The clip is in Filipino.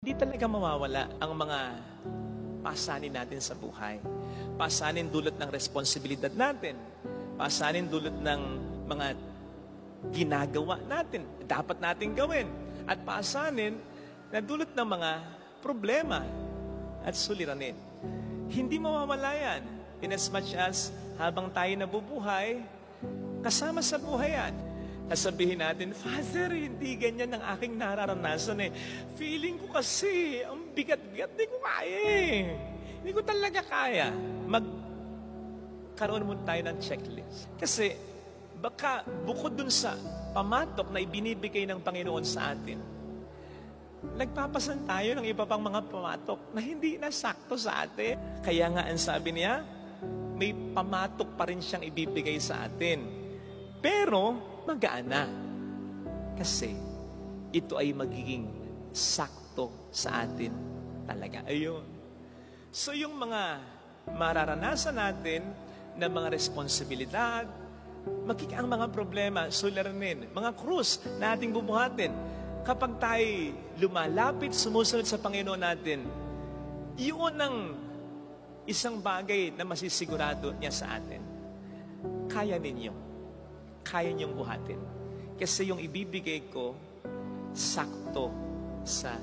Di talaga mawawala ang mga pasanin natin sa buhay. Pasanin dulot ng responsibilidad natin. Pasanin dulot ng mga ginagawa natin, dapat natin gawin. At pasanin na dulot ng mga problema at suliranin. Hindi mawawala yan. In as much as habang tayo nabubuhay, kasama sa buhay yan. Sasabihin natin, Father, hindi ganyan ang aking nararanasan eh. Feeling ko kasi, ang bigat-bigat, hindi ko kaya eh. Hindi ko talaga kaya. Magkaroon muna tayo ng checklist. Kasi, baka bukod dun sa pamatok na ibinibigay ng Panginoon sa atin, nagpapasan tayo ng iba pang mga pamatok na hindi na sakto sa atin. Kaya nga, ang sabi niya, may pamatok pa rin siyang ibibigay sa atin. Pero, magaan na. Kasi, ito ay magiging sakto sa atin talaga. Ayun. So, yung mga mararanasan natin na mga responsibilidad, ang mga problema, suliranin, mga krus na ating bubuhatin, kapag tayo lumalapit, sumusunod sa Panginoon natin, yun ang isang bagay na masisigurado niya sa atin. Kaya niyong buhatin. Kasi yung ibibigay ko, sakto sa